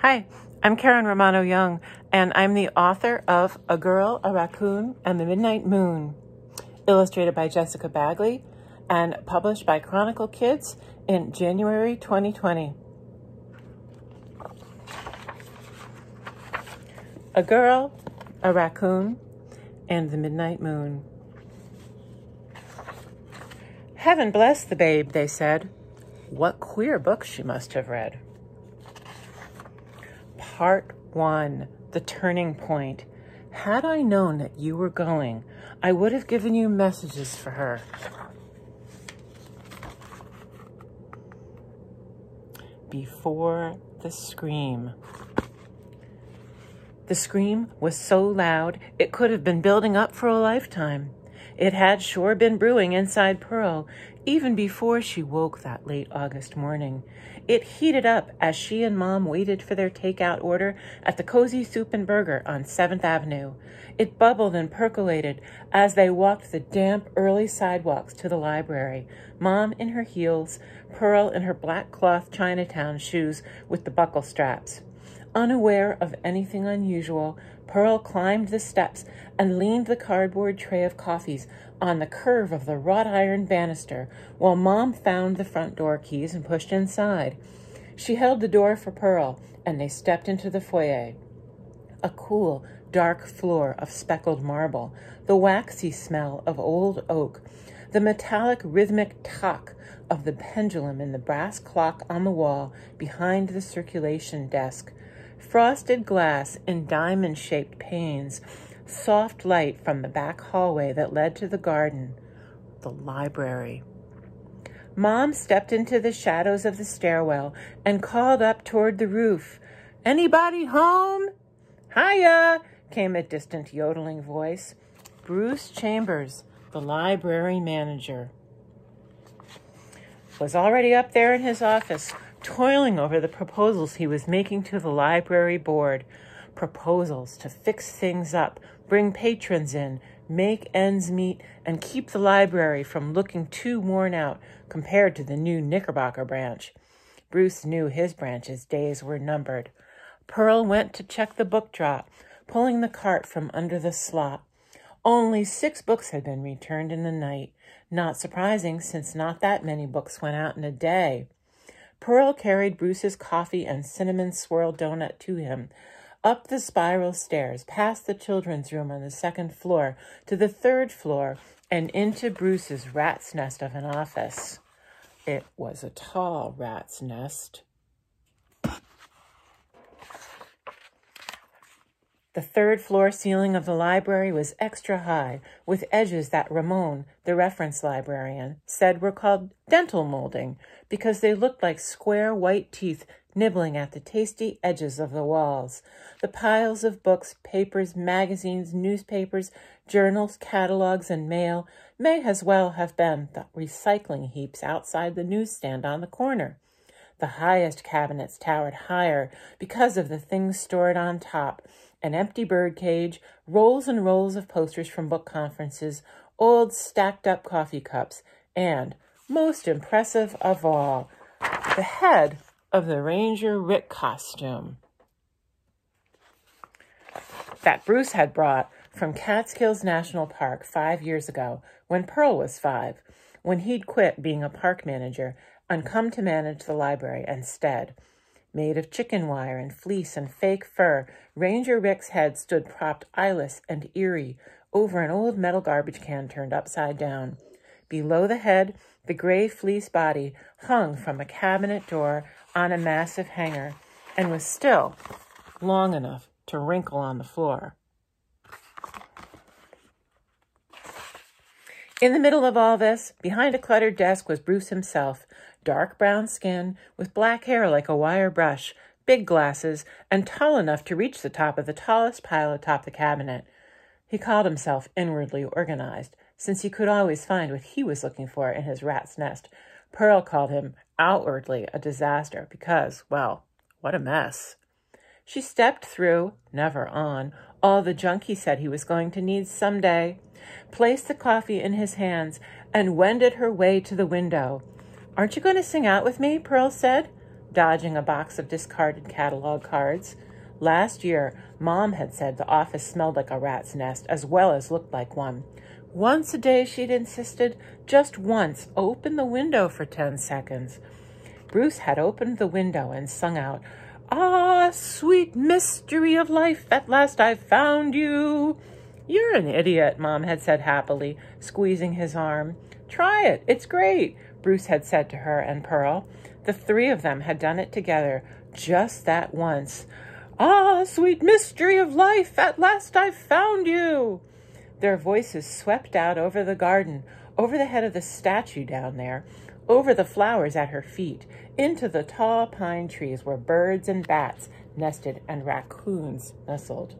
Hi, I'm Karen Romano Young, and I'm the author of A Girl, a Raccoon, and the Midnight Moon, illustrated by Jessica Bagley and published by Chronicle Kids in January 2020. A Girl, a Raccoon, and the Midnight Moon. Heaven bless the babe, they said. What queer books she must have read. Part 1, The Turning Point. Had I known that you were going, I would have given you messages for her. Before the scream. The scream was so loud, it could have been building up for a lifetime. It had sure been brewing inside Pearl, even before she woke that late August morning. It heated up as she and Mom waited for their takeout order at the Cozy Soup and Burger on 7th Avenue. It bubbled and percolated as they walked the damp, early sidewalks to the library, Mom in her heels, Pearl in her black cloth Chinatown shoes with the buckle straps. Unaware of anything unusual, Pearl climbed the steps and leaned the cardboard tray of coffees on the curve of the wrought iron banister while Mom found the front door keys and pushed inside. She held the door for Pearl, and they stepped into the foyer. A cool, dark floor of speckled marble, the waxy smell of old oak, the metallic rhythmic tock of the pendulum in the brass clock on the wall behind the circulation desk, frosted glass in diamond-shaped panes, soft light from the back hallway that led to the garden, the library. Mom stepped into the shadows of the stairwell and called up toward the roof. "Anybody home?" "Hiya," came a distant yodeling voice. Bruce Chambers, the library manager, was already up there in his office, toiling over the proposals he was making to the library board. Proposals to fix things up, bring patrons in, make ends meet, and keep the library from looking too worn out compared to the new Knickerbocker branch. Bruce knew his branch's days were numbered. Pearl went to check the book drop, pulling the cart from under the slot. Only 6 books had been returned in the night. Not surprising, since not that many books went out in a day. Pearl carried Bruce's coffee and cinnamon swirl donut to him, up the spiral stairs, past the children's room on the 2nd floor, to the 3rd floor, and into Bruce's rat's nest of an office. It was a tall rat's nest. The 3rd floor ceiling of the library was extra high, with edges that Ramon, the reference librarian, said were called dental molding because they looked like square white teeth nibbling at the tasty edges of the walls. The piles of books, papers, magazines, newspapers, journals, catalogs, and mail may as well have been the recycling heaps outside the newsstand on the corner. The highest cabinets towered higher because of the things stored on top: an empty birdcage, rolls and rolls of posters from book conferences, old stacked-up coffee cups, and, most impressive of all, the head of the Ranger Rick costume that Bruce had brought from Catskills National Park 5 years ago when Pearl was 5, when he'd quit being a park manager and come to manage the library instead. Made of chicken wire and fleece and fake fur, Ranger Rick's head stood propped eyeless and eerie over an old metal garbage can turned upside down. Below the head, the gray fleece body hung from a cabinet door on a massive hanger and was still long enough to wrinkle on the floor. In the middle of all this, behind a cluttered desk, was Bruce himself, dark brown skin, with black hair like a wire brush, big glasses, and tall enough to reach the top of the tallest pile atop the cabinet. He called himself inwardly organized, since he could always find what he was looking for in his rat's nest. Pearl called him outwardly a disaster because, well, what a mess. She stepped through, never on, all the junk he said he was going to need someday, placed the coffee in his hands, and wended her way to the window. "Aren't you going to sing out with me?" Pearl said. dodging a box of discarded catalog cards. Last year, Mom had said the office smelled like a rat's nest as well as looked like one. Once a day, she'd insisted, just once, open the window for 10 seconds. Bruce had opened the window and sung out, "Ah, sweet mystery of life, at last I've found you." "You're an idiot," Mom had said happily, squeezing his arm. "Try it, it's great," Bruce had said to her and Pearl. The three of them had done it together, just that once. "Ah, sweet mystery of life, at last I've found you." Their voices swept out over the garden, over the head of the statue down there, over the flowers at her feet, into the tall pine trees where birds and bats nested and raccoons nestled.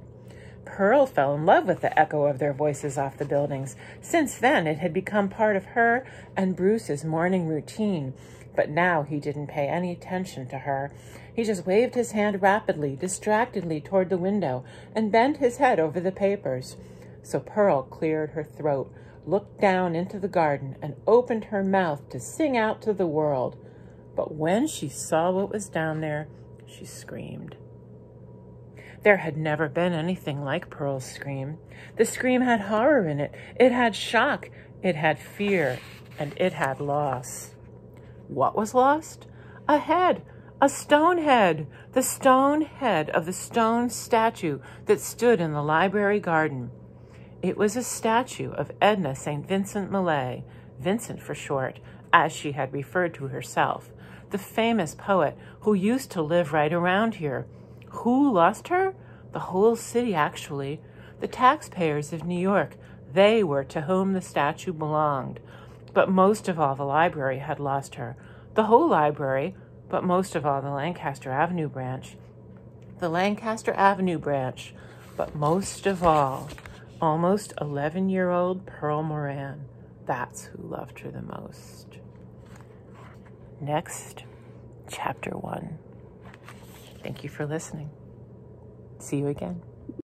Pearl fell in love with the echo of their voices off the buildings. Since then, it had become part of her and Bruce's morning routine. But now he didn't pay any attention to her. He just waved his hand rapidly, distractedly toward the window, and bent his head over the papers. So Pearl cleared her throat, looked down into the garden, and opened her mouth to sing out to the world. But when she saw what was down there, she screamed. There had never been anything like Pearl's scream. The scream had horror in it. It had shock. It had fear. And it had loss. What was lost? A head. A stone head. The stone head of the stone statue that stood in the library garden. It was a statue of Edna St. Vincent Millay, Vincent for short, as she had referred to herself, the famous poet who used to live right around here. Who lost her? The whole city, actually. The taxpayers of New York. They were to whom the statue belonged. But most of all, the library had lost her. The whole library, but most of all, the Lancaster Avenue branch. The Lancaster Avenue branch, but most of all, almost 11-year-old Pearl Moran. That's who loved her the most. Next, Chapter 1. Thank you for listening. See you again.